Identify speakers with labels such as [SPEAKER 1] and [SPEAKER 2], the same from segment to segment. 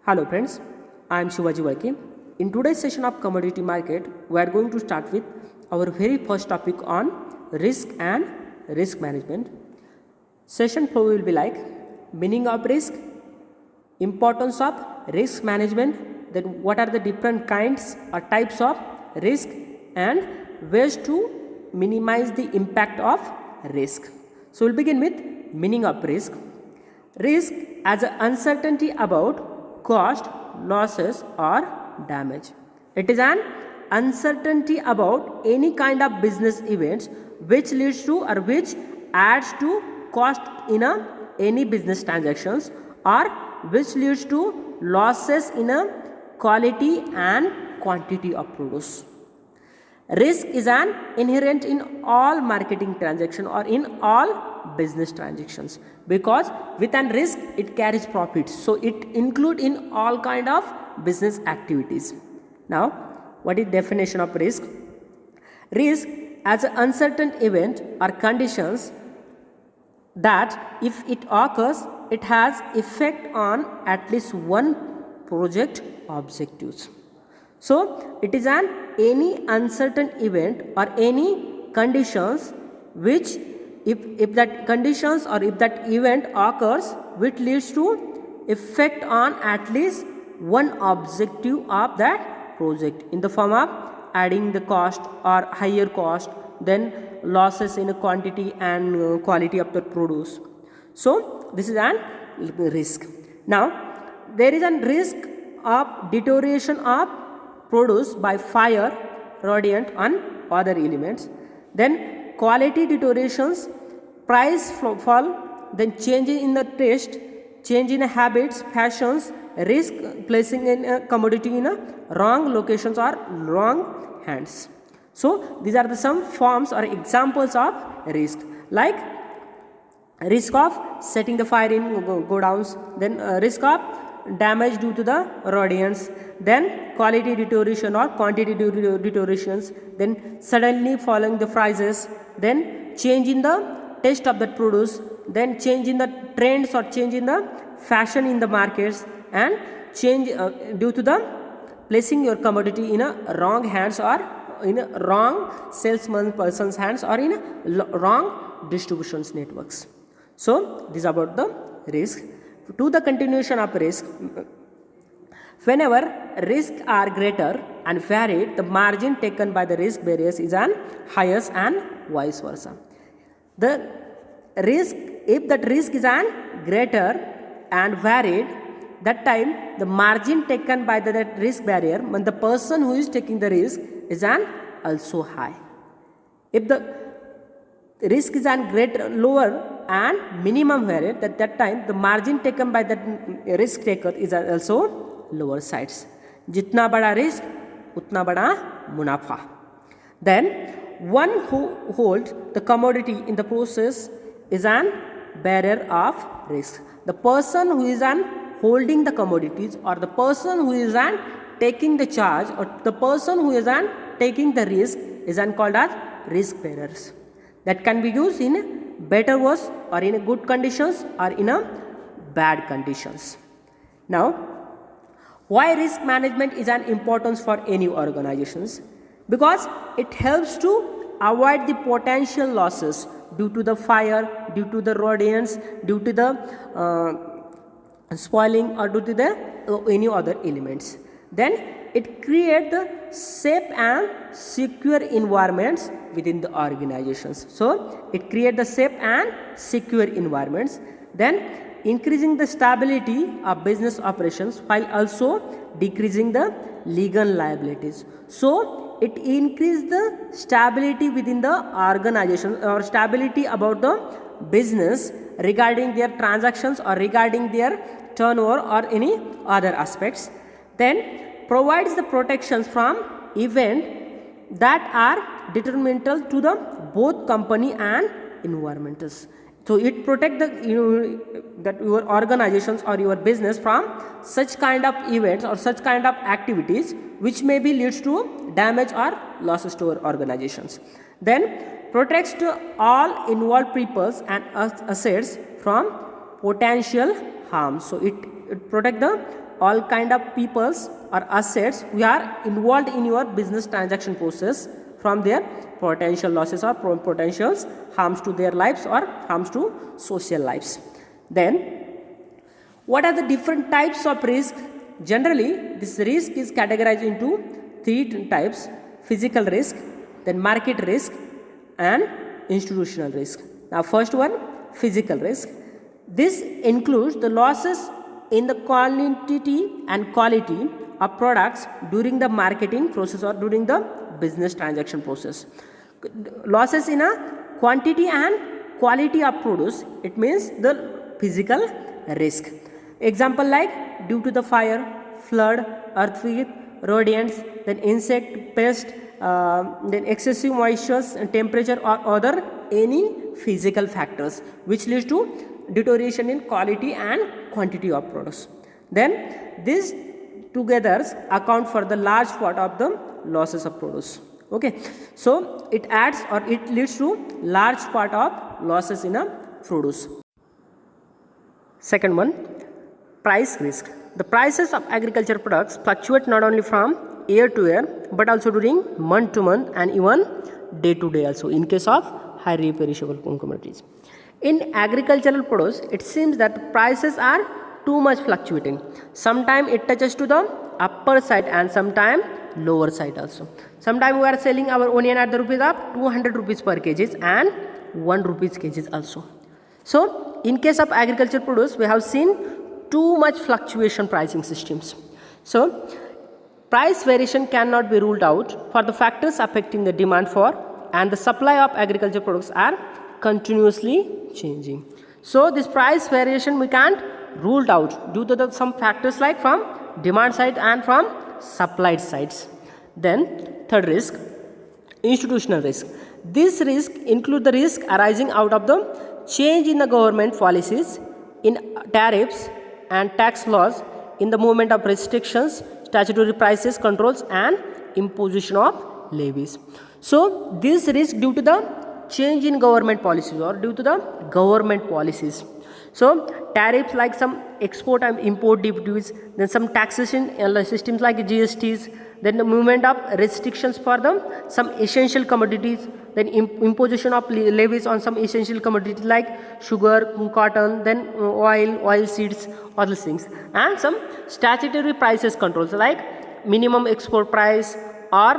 [SPEAKER 1] Hello friends, I am Shivaji Varki. In today's session of commodity market, we are going to start with our very first topic on risk and risk management. Session 4 will be like meaning of risk, importance of risk management, then what are the different kinds or types of risk and ways to minimize the impact of risk. So we'll begin with meaning of risk. Risk as an uncertainty about cost, losses or damage. It is an uncertainty about any kind of business events which leads to or which adds to cost in any business transactions or which leads to losses in a quality and quantity of produce. Risk is an inherent in all marketing transaction or in all business transactions, because with an risk it carries profits, so it include in all kind of business activities. Now, what is definition of risk? Risk as an uncertain event or conditions that if it occurs it has effect on at least one project objectives. So it is an any uncertain event or any conditions which if that conditions or if that event occurs which leads to effect on at least one objective of that project in the form of adding the cost or higher cost, then losses in quantity and quality of the produce. So this is an risk. Now there is a risk of deterioration of produce by fire, radiant and other elements. Then quality deteriorations, price fall, then change in the taste, change in habits, fashions, risk placing in a commodity in a wrong locations or wrong hands. So these are the some forms or examples of risk, like risk of setting the fire in godowns, then risk of damage due to the radiance, then quality deterioration or quantity deteriorations, then suddenly falling the prices, then change in the taste of that produce, then change in the trends or change in the fashion in the markets, and change due to the placing your commodity in a wrong hands or in a wrong salesman person's hands or in a wrong distributions networks. So this is about the risk. To the continuation of risk, whenever risks are greater and varied, the margin taken by the risk bearers is an highest and vice versa. The risk, if that risk is an greater and varied, that time the margin taken by that risk barrier, when the person who is taking the risk is an also high. If the risk is an greater lower and minimum varied, at that time the margin taken by that risk taker is also lower sides. Jitna bada risk utna bada munafa. Then one who holds the commodity in the process is an bearer of risk. The person who is an holding the commodities or the person who is an taking the charge or the person who is an taking the risk is an called as risk bearers. That can be used in better worse or in a good conditions or in a bad conditions. Now, why risk management is an importance for any organizations? Because it helps to avoid the potential losses due to the fire, due to the radiance, due to the spoiling or due to the any other elements. Then it creates the safe and secure environments within the organizations. So it creates the safe and secure environments. Then increasing the stability of business operations while also decreasing the legal liabilities. So it increases the stability within the organization or stability about the business regarding their transactions or regarding their turnover or any other aspects. Then provides the protections from event that are detrimental to the both company and environmentals. So it protect the that your organizations or your business from such kind of events or such kind of activities which may be leads to damage or losses to our organizations. Then protects to all involved peoples and assets from potential harm. So it protect the all kind of peoples or assets who are involved in your business transaction process from their potential losses or potential harms to their lives or harms to social lives. Then what are the different types of risk? Generally, this risk is categorized into three types: physical risk, then market risk, and institutional risk. Now, first one, physical risk. This includes the losses in the quantity and quality of products during the marketing process or during the business transaction process. Losses in a quantity and quality of produce, it means the physical risk. Example like due to the fire, flood, earthquake, rodents, then insect, pest, then excessive moisture, temperature or other any physical factors which leads to deterioration in quality and quantity of products. Then these together account for the large part of the losses of produce. Okay, so it adds or it leads to large part of losses in a produce. Second one, price risk. The prices of agriculture products fluctuate not only from year to year but also during month to month and even day to day also in case of highly perishable commodities. In agricultural produce, it seems that the prices are too much fluctuating. Sometimes it touches to the upper side and sometimes lower side also. Sometimes we are selling our onion at the rupees of 200 rupees per kg and 1 rupees kg also. So in case of agriculture produce, we have seen too much fluctuation pricing systems. So price variation cannot be ruled out for the factors affecting the demand for and the supply of agriculture products are continuously changing. So this price variation we can't rule out due to some factors like from demand side and from supply sides. Then third risk, institutional risk. This risk include the risk arising out of the change in the government policies, in tariffs and tax laws, in the movement of restrictions, statutory prices controls and imposition of levies. So this risk due to the change in government policies or due to the government policies. So tariffs like some export and import duties, then some taxation systems like GSTs, then the movement of restrictions for some essential commodities, then imposition of levies on some essential commodities like sugar, cotton, then oil seeds, all these things, and some statutory prices controls like minimum export price or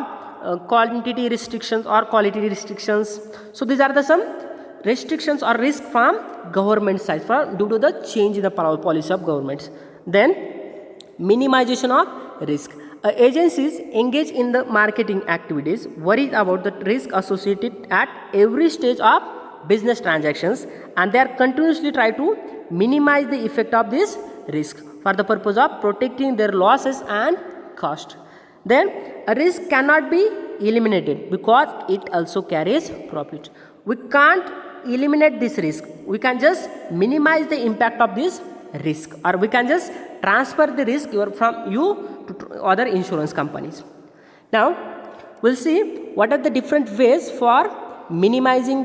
[SPEAKER 1] quantity restrictions or quality restrictions. So these are the some restrictions or risk from government side due to the change in the policy of governments. Then minimization of risk. Agencies engage in the marketing activities worried about the risk associated at every stage of business transactions and they are continuously try to minimize the effect of this risk for the purpose of protecting their losses and cost. Then a risk cannot be eliminated because it also carries profit. We can't eliminate this risk. We can just minimize the impact of this risk or we can just transfer the risk from you to other insurance companies. Now we'll see what are the different ways for minimizing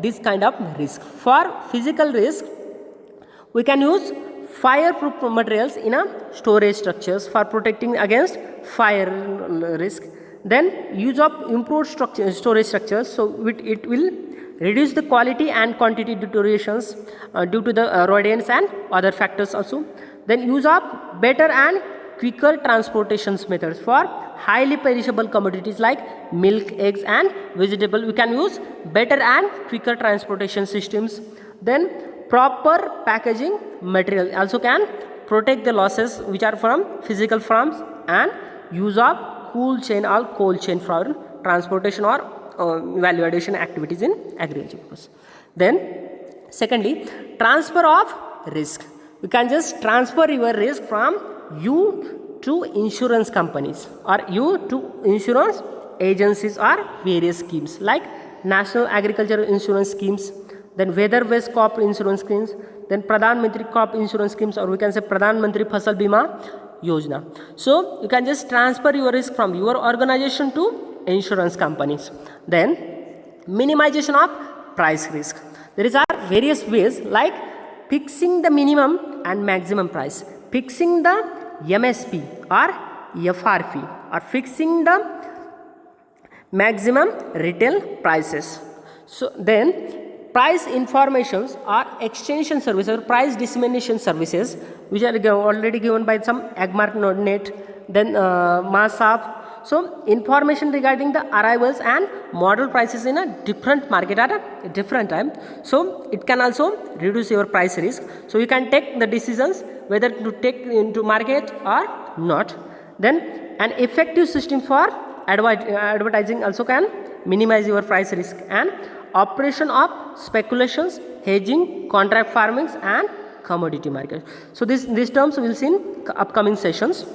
[SPEAKER 1] this kind of risk. For physical risk, we can use fireproof materials in a storage structures for protecting against fire risk. Then use of improved storage structures, so it will reduce the quality and quantity deteriorations due to the rodents and other factors also. Then use of better and quicker transportations methods for highly perishable commodities like milk, eggs and vegetable. We can use better and quicker transportation systems. Then proper packaging material also can protect the losses which are from physical farms and use of cool chain or cold chain for transportation or value addition activities in agriculture. Then secondly, transfer of risk. We can just transfer your risk from you to insurance companies or you to insurance agencies or various schemes like National Agricultural Insurance Schemes, then weather based crop insurance schemes, then Pradhan Mantri crop insurance schemes, or we can say Pradhan Mantri Fasal Bima Yojana. So you can just transfer your risk from your organization to insurance companies. Then minimization of price risk. There is various ways like fixing the minimum and maximum price, fixing the MSP or FRP, or fixing the maximum retail prices. So then price informations or extension services or price dissemination services, which are already given by some Agmark.net, then Massaf. So information regarding the arrivals and model prices in a different market at a different time. So it can also reduce your price risk. So you can take the decisions whether to take into market or not. Then an effective system for advertising also can minimize your price risk, and operation of speculations, hedging, contract farming and commodity market. So these terms we will see in upcoming sessions.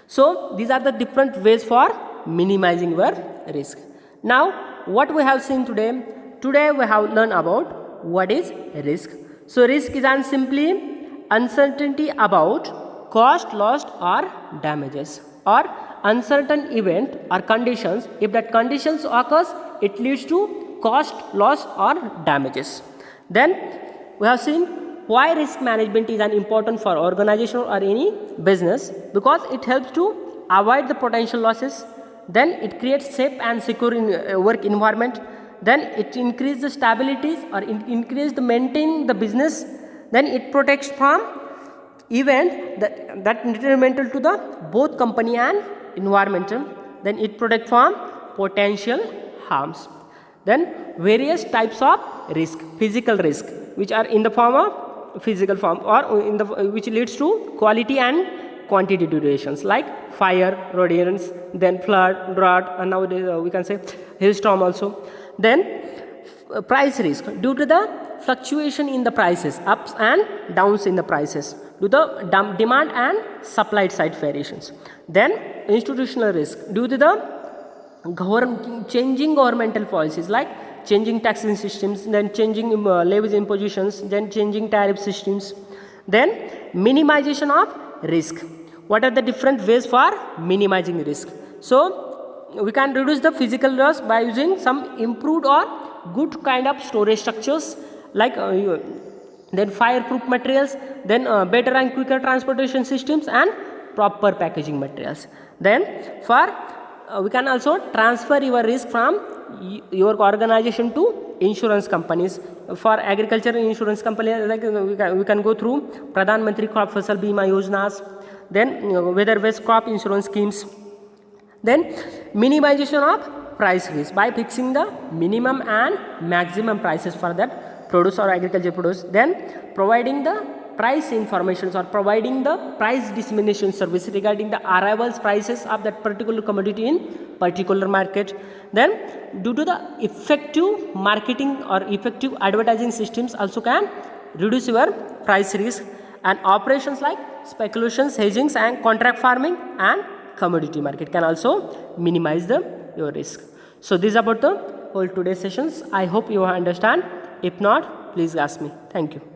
[SPEAKER 1] So these are the different ways for minimizing your risk. Now what we have seen today we have learned about what is risk. So risk is simply uncertainty about cost, loss or damages, or uncertain event or conditions. If that conditions occurs, it leads to cost, loss or damages. Then we have seen why risk management is important for organization or any business, because it helps to avoid the potential losses. Then it creates safe and secure work environment. Then it increases the stabilities or increase the maintain the business. Then it protects from event that detrimental to the both company and environmental. Then it protects from potential harms. Then various types of risk: physical risk, which are in the form of physical form, or in the which leads to quality and quantity durations, like fire, rodents, then flood, drought, and nowadays we can say hailstorm also. Then price risk, due to the fluctuation in the prices, ups and downs in the prices, due to the demand and supply side variations. Then institutional risk, due to the changing governmental policies, like changing taxing systems, then changing levies impositions, then changing tariff systems. Then minimization of risk. What are the different ways for minimizing risk? So we can reduce the physical loss by using some improved or good kind of storage structures, like then fireproof materials, then better and quicker transportation systems and proper packaging materials. Then for we can also transfer your risk from your organization to insurance companies. For agriculture insurance company, like we can go through Pradhan Mantri Crop Fasal Bima Yojanas, then weather based crop insurance schemes. Then minimization of price risk by fixing the minimum and maximum prices for that produce or agriculture produce. Then providing the price informations or providing the price dissemination service regarding the arrivals prices of that particular commodity in particular market. Then due to the effective marketing or effective advertising systems also can reduce your price risk, and operations like speculations, hedging and contract farming and commodity market can also minimize your risk. So this is about the whole today's sessions. I hope you understand. If not, please ask me. Thank you.